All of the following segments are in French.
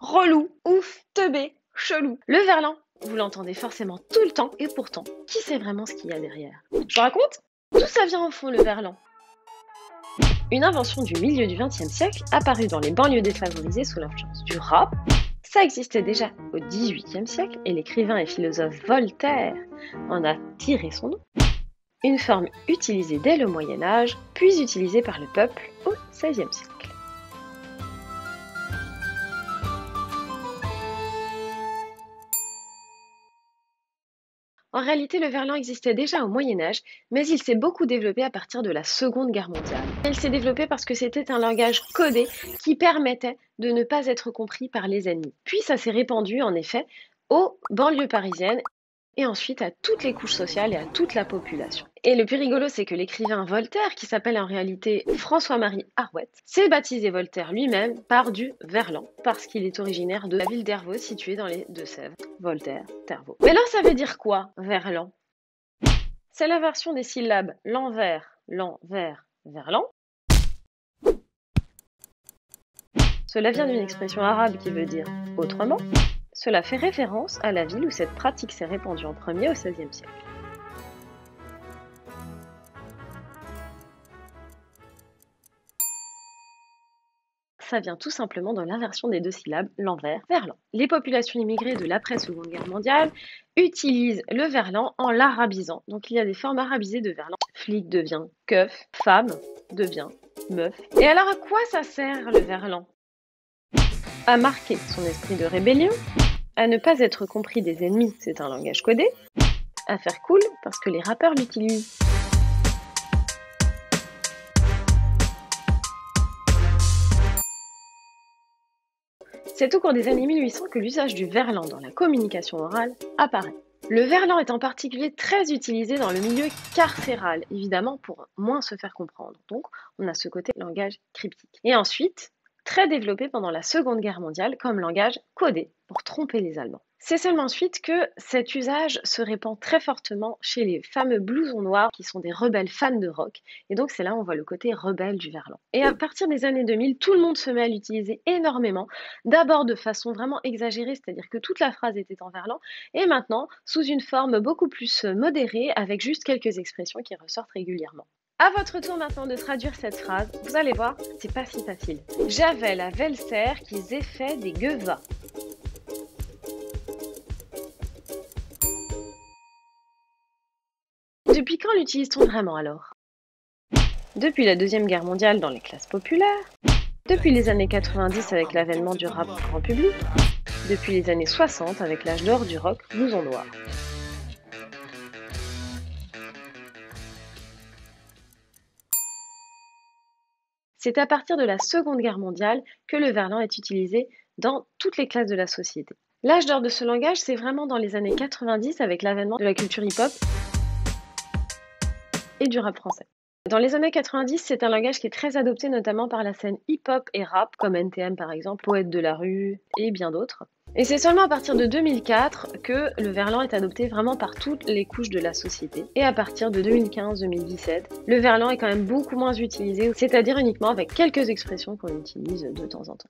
relou, ouf, teubé, chelou. Le verlan, vous l'entendez forcément tout le temps, et pourtant, qui sait vraiment ce qu'il y a derrière? Je vous raconte? D'où ça vient au fond le verlan? Une invention du milieu du XXe siècle, apparue dans les banlieues défavorisées sous l'influence du rap. Ça existait déjà au XVIIIe siècle et l'écrivain et philosophe Voltaire en a tiré son nom. Une forme utilisée dès le Moyen-Âge, puis utilisée par le peuple au XVIe siècle. En réalité, le verlan existait déjà au Moyen-Âge, mais il s'est beaucoup développé à partir de la Seconde Guerre mondiale. Il s'est développé parce que c'était un langage codé qui permettait de ne pas être compris par les ennemis. Puis ça s'est répandu, en effet, aux banlieues parisiennes et ensuite à toutes les couches sociales et à toute la population. Et le plus rigolo, c'est que l'écrivain Voltaire, qui s'appelle en réalité François-Marie Arouet, s'est baptisé Voltaire lui-même par du verlan, parce qu'il est originaire de la ville d'Hervaux, située dans les Deux-Sèvres. Voltaire, Tervaux. Mais alors ça veut dire quoi, verlan? C'est l'inversion des syllabes l'envers, l'envers, verlan. Cela vient d'une expression arabe qui veut dire autrement. Cela fait référence à la ville où cette pratique s'est répandue en premier au XVIe siècle. Ça vient tout simplement de l'inversion des deux syllabes, l'envers, verlan. Les populations immigrées de l'après-Seconde Guerre mondiale utilisent le verlan en l'arabisant. Donc il y a des formes arabisées de verlan. Flic devient keuf, femme devient meuf. Et alors à quoi ça sert le verlan? À marquer son esprit de rébellion, à ne pas être compris des ennemis, c'est un langage codé, à faire cool parce que les rappeurs l'utilisent. C'est au cours des années 1800 que l'usage du verlan dans la communication orale apparaît. Le verlan est en particulier très utilisé dans le milieu carcéral, évidemment pour moins se faire comprendre. Donc on a ce côté langage cryptique. Et ensuite, très développé pendant la Seconde Guerre mondiale comme langage codé pour tromper les Allemands. C'est seulement ensuite que cet usage se répand très fortement chez les fameux blousons noirs qui sont des rebelles fans de rock. Et donc c'est là où on voit le côté rebelle du verlan. Et à partir des années 2000, tout le monde se met à l'utiliser énormément. D'abord de façon vraiment exagérée, c'est-à-dire que toute la phrase était en verlan. Et maintenant, sous une forme beaucoup plus modérée, avec juste quelques expressions qui ressortent régulièrement. À votre tour maintenant de traduire cette phrase, vous allez voir, c'est pas si facile. J'avais la belle-sœur qui faisait fait des guevas. Depuis quand l'utilise-t-on vraiment alors? Depuis la Deuxième Guerre mondiale dans les classes populaires, depuis les années 90 avec l'avènement du rap grand public, depuis les années 60 avec l'âge d'or du rock blouson noir. C'est à partir de la Seconde Guerre mondiale que le verlan est utilisé dans toutes les classes de la société. L'âge d'or de ce langage, c'est vraiment dans les années 90 avec l'avènement de la culture hip-hop et du rap français. Dans les années 90, c'est un langage qui est très adopté notamment par la scène hip-hop et rap, comme NTM par exemple, Poète de la rue et bien d'autres. Et c'est seulement à partir de 2004 que le verlan est adopté vraiment par toutes les couches de la société. Et à partir de 2015-2017, le verlan est quand même beaucoup moins utilisé, c'est-à-dire uniquement avec quelques expressions qu'on utilise de temps en temps.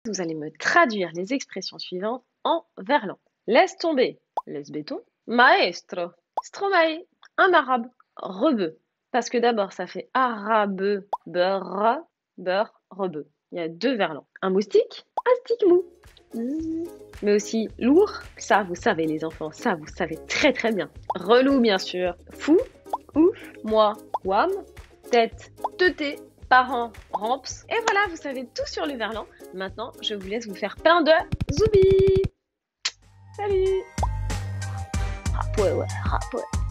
Vous allez me traduire les expressions suivantes en verlan. Laisse tomber, laisse béton, maestro, stromae, un arabe, rebeu. Parce que d'abord, ça fait arabe, beurre, beurre, rebeu. Il y a deux verlans. Un moustique, un stick mou. Mais aussi lourd, ça vous savez les enfants, ça vous savez très très bien. Relou bien sûr, fou, ouf, moi, wam, tête, teuté, parents, ramps. Et voilà, vous savez tout sur le verlan. Maintenant, je vous laisse vous faire plein de zoubi. Salut. Rap ouais, rap ouais.